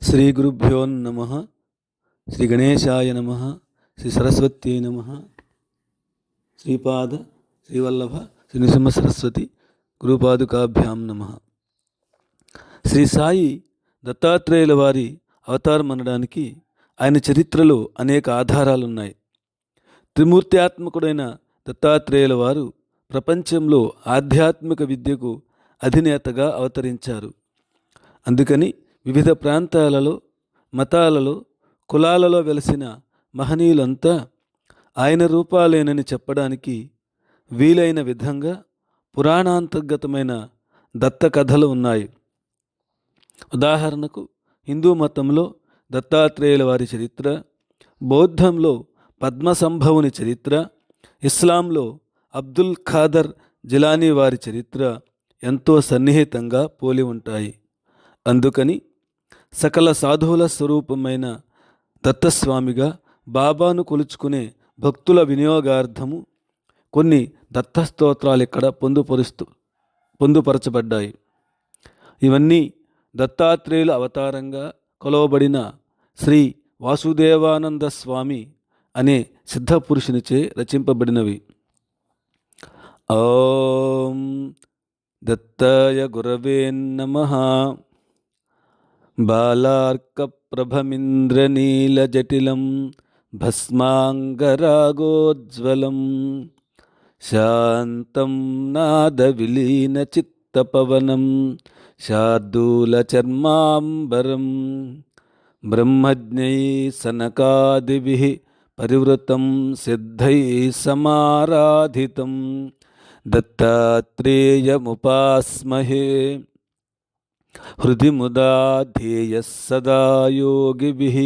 శ్రీ గురుభ్యో నమ. శ్రీ గణేశాయ నమ. శ్రీ సరస్వత్యై నమ. శ్రీపాద శ్రీవల్లభ శ్రీ నృసింహ సరస్వతి గురుపాదుకాభ్యాం నమ. శ్రీ సాయి దత్తాత్రేయుల వారి అవతారం అనడానికి ఆయన చరిత్రలో అనేక ఆధారాలున్నాయి. త్రిమూర్త్యాత్మకుడైన దత్తాత్రేయుల వారు ప్రపంచంలో ఆధ్యాత్మిక విద్యకు అధినేతగా అవతరించారు. అందుకని వివిధ ప్రాంతాలలో, మతాలలో, కులాలలో వెలసిన మహనీయులంతా ఆయన రూపాలేనని చెప్పడానికి వీలైన విధంగా పురాణాంతర్గతమైన దత్త కథలు ఉన్నాయి. ఉదాహరణకు హిందూ మతంలో దత్తాత్రేయుల వారి చరిత్ర, బౌద్ధంలో పద్మసంభవుని చరిత్ర, ఇస్లాంలో అబ్దుల్ ఖాదర్ జిలానీ వారి చరిత్ర ఎంతో సన్నిహితంగా పోలి ఉంటాయి. అందుకని సకల సాధువుల స్వరూపమైన దత్తస్వామిగా బాబాను కొలుచుకునే భక్తుల వినియోగార్థము కొన్ని దత్తస్తోత్రాలు ఇక్కడ పొందుపరచబడ్డాయి. ఇవన్నీ దత్తాత్రేయుల అవతారంగా కొలవబడిన శ్రీ వాసుదేవానంద స్వామి అనే సిద్ధపురుషునిచే రచింపబడినవి. ఓం దత్తాయ గురవే నమః. బాలార్కప్రభమింద్రనీలజటిలం భస్మాంగరాగోజ్వలం శాంతం నాదవిలీనచిత్తపవనం శార్దూలచర్మాంబరం బ్రహ్మజ్ఞై సనకాదిభిః పరివృతం సిద్ధైః సమారాధితం దత్తాత్రేయముపాస్మహే. హృది ముదా ధ్యేయః సదా యోగిభిః.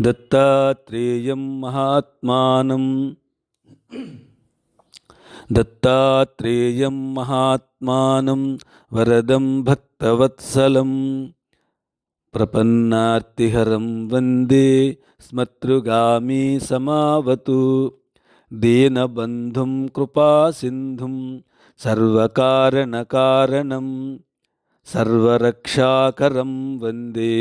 దత్తాత్రేయం మహాత్మానం వరదం భక్తవత్సలం ప్రపన్నార్తిహరం వందే స్మతృగామి సమావతు దీనబంధుం కృపాసింధుం సర్వకారణకారణం సర్వరక్షాకరం వందే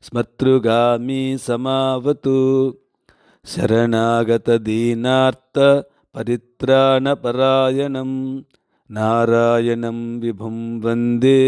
స్మతృగామి సమావతు శరణాగతదీనార్త పరిత్రాణపరాయణం నారాయణం విభుం వందే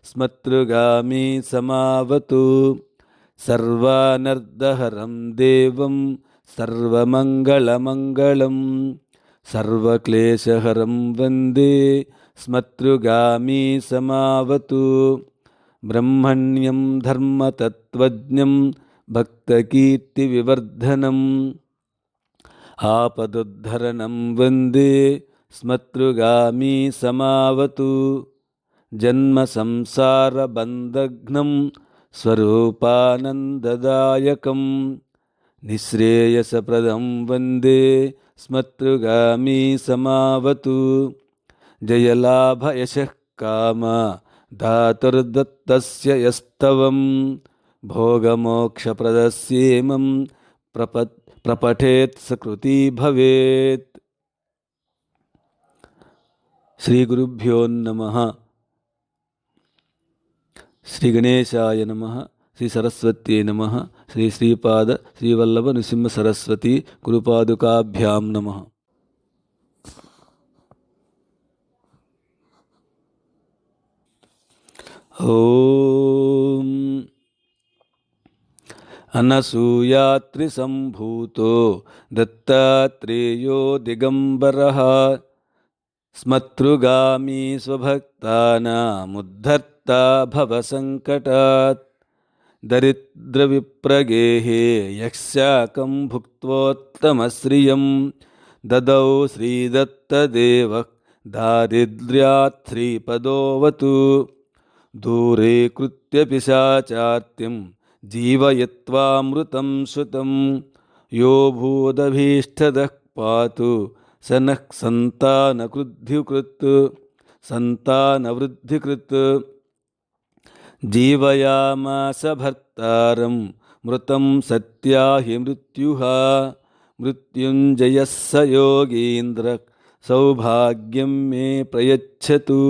స్మతృగామి సమావతు సర్వానర్దహరం దేవం సర్వమంగళమంగళం సర్వక్లేశహరం వందే స్మతృగామి సమావతు బ్రహ్మణ్యం ధర్మతత్వజ్ఞం భక్తకీర్తివివర్ధనం ఆపదుద్ధరణం వందే స్మతృగామి సమావతు జన్మ సంసారబంధఘ్నం స్వరూపానందదాయకం నిశ్రేయసప్రదం వందే స్మతృగామి సమావతు జయలాభయశః కామ ధాతుర్దత్తస్య యస్తవం భోగమోక్షప్రదస్యేమం ప్రపఠేత్ సకృతి భవేత్. శ్రీ గురుభ్యో నమః. శ్రీ గణేశాయ నమః. శ్రీ సరస్వత్యై నమః. శ్రీ శ్రీపాద శ్రీవల్లభ నృసింహ సరస్వతి గురుపాదుకాభ్యాం నమః. ఓం అనసూయాత్రి సంభూతో దత్తాత్రేయో దిగంబరః స్మతృగామి స్వభక్తానాముద్ధర్తా భవసంకటాత్ దరిద్రవిప్రగేహే యక్షాకం భుక్త్వోత్తమశ్రియం దదౌ శ్రీదత్తదేవః దారిద్ర్యాత్ శ్రీపదోవతు దూరే కృత్య పిశాచార్తిం జీవయత్వామృతం శృతం యో భూదభీష్టదః పాతు సనః సంతానవృద్ధికృత్ జీవయామాస భర్తారం మృతం సత్యా హి మృత్యుః మృత్యుంజయః స యోగీంద్ర సౌభాగ్యం మే ప్రయచ్చతు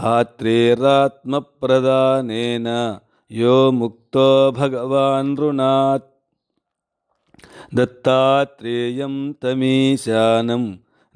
आत्रेरात्मप्रदानेन यो मुक्तो भगवान् ऋणात् दत्तात्रेयं तमीशानं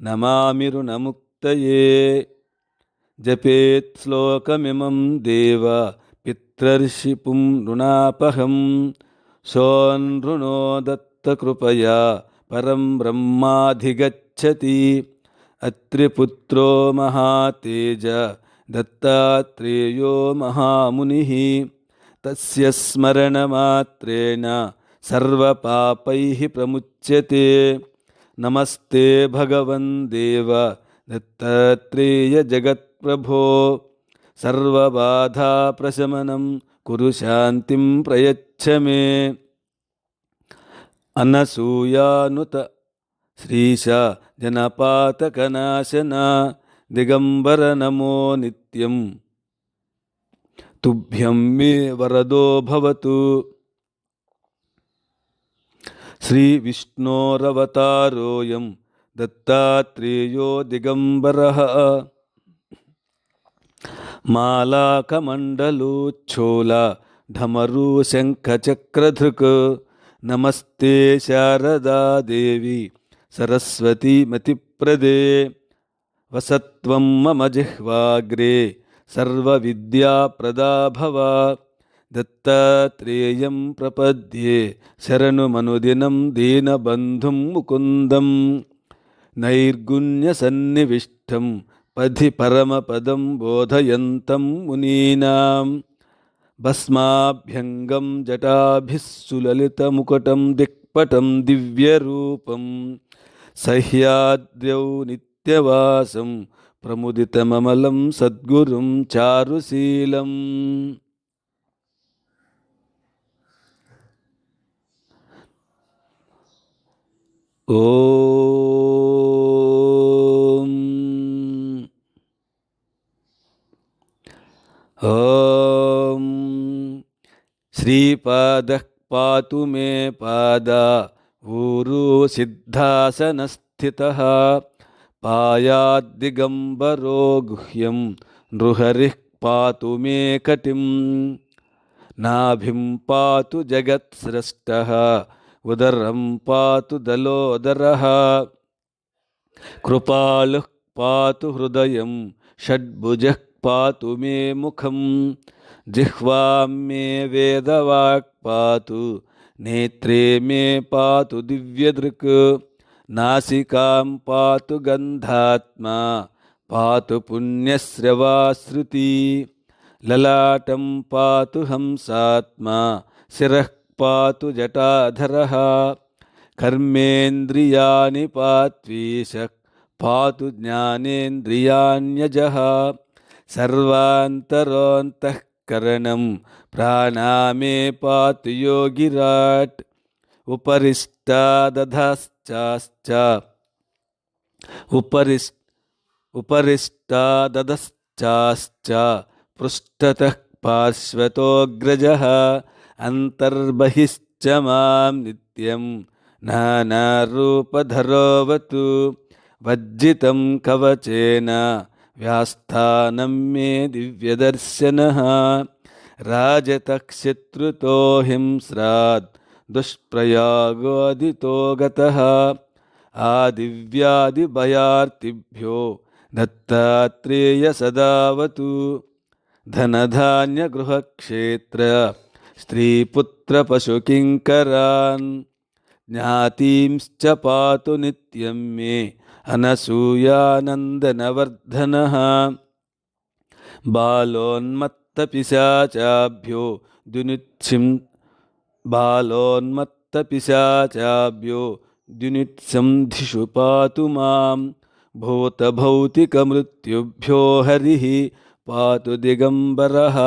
नमामि ऋणमुक्तये जपेत् श्लोकमिमं देव पितर्षिपुं ऋणापहं सोऽनृणो दत्तकृपया परं ब्रह्माधिगच्छति अत्रिपुत्रो महातेज दत्तात्रेयो महामुनिः तस्य स्मरणमात्रेण सर्वपापैः प्रमुच्यते नमस्ते भगवन् देव दत्तात्रेय जगत्प्रभो सर्वबाधाप्रशमनं कुरु शान्तिं प्रयच्छ मे अनसूयानुत श्रीश जनपातकनाशन दिगंबर नमो नित्यं तुभ्यं मे वरदो भवतु श्री विष्णोरवतारोऽयं दत्तात्रेयो दिगंबरः मालाकमण्डलोच्छोल ढमरू शङ्खचक्रधृक् नमस्ते शारदा देवी सरस्वती मतिप्रदे वसत्वं मम जिह्वाग्रे सर्वविद्याप्रदा भव दत्तात्रेयं प्रपद्ये शरणुमनुदिनं दीनबन्धुं मुकुन्दं नैर्गुण्यसन्निविष्टं पथि परमपदं बोधयन्तं मुनीनां भस्माभ्यङ्गं जटाभिः सुललितमुकुटं दिक्पटं दिव्यरूपं सह्याद्र्यौ नित्यवासं प्रमुदितममलं सद्गुरुं चारुशीलम् ॐ ॐ श्रीपादः पातु मे पादा ऊरू सिद्धासनस्थितः पायाद्दिगम्बरो गुह्यं नृहरिः पातु मे कटिं नाभिं पातु जगत्स्रष्टः उदरं पातु दलोदरः कृपालुः पातु हृदयं षड्भुजः पातु मे मुखं जिह्वां मे वेदवाक् पातु नेत्रे मे पातु दिव्यदृक् नासिकां पातु गन्धात्मा पातु पुण्यश्रवाश्रुति ललाटं पातु हंसात्मा शिरः पातु जटाधरः कर्मेन्द्रियाणि पात्वीशः पातु ज्ञानेन्द्रियाण्यजः सर्वान्तरोऽन्तःकरणं प्राणामे पातु योगिराट् उपरिष्टादधश्चाश्च पृष्ठतः पार्श्वतोऽग्रजः अन्तर्बहिश्च मां नित्यं नानारूपधरोऽवतु वज्जितं कवचेन व्यास्थानं मे दिव्यदर्शनः राजतक्षित्रुतो हिंस्रात् दुष्प्रयागोदितो गतः आदिव्यादिभयार्तिभ्यो दत्तात्रेय सदावतु धनधान्यगृहक्षेत्र स्त्रीपुत्रपशुकिङ्करान् ज्ञातींश्च पातु नित्यं मे अनसूयानन्दनवर्धनः बालोन्मत्तपिशाचाभ्यो द्युनित्सन्धिषु पातु मां भूतभौतिकमृत्युभ्यो हरिः पातु दिगम्बरः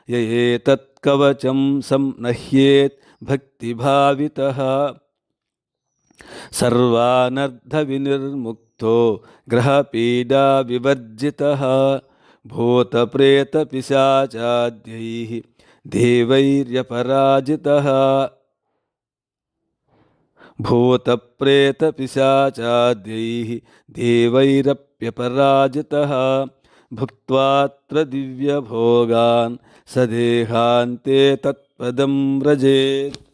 य एतत्कवचं संनह्येत् भक्तिभावितः सर्वानर्थविनिर्मुक्तो ग्रहपीडाविवर्जितः भूतप्रेतपिशाचाद्यैः देवैर्यपराजितः भूतप्रेतपिशाचाद्यैः देवैरप्यपराजितः భుక్త్వాత్ర దివ్యభోగాన్ సదేహాంతే తత్పదం వ్రజేత్.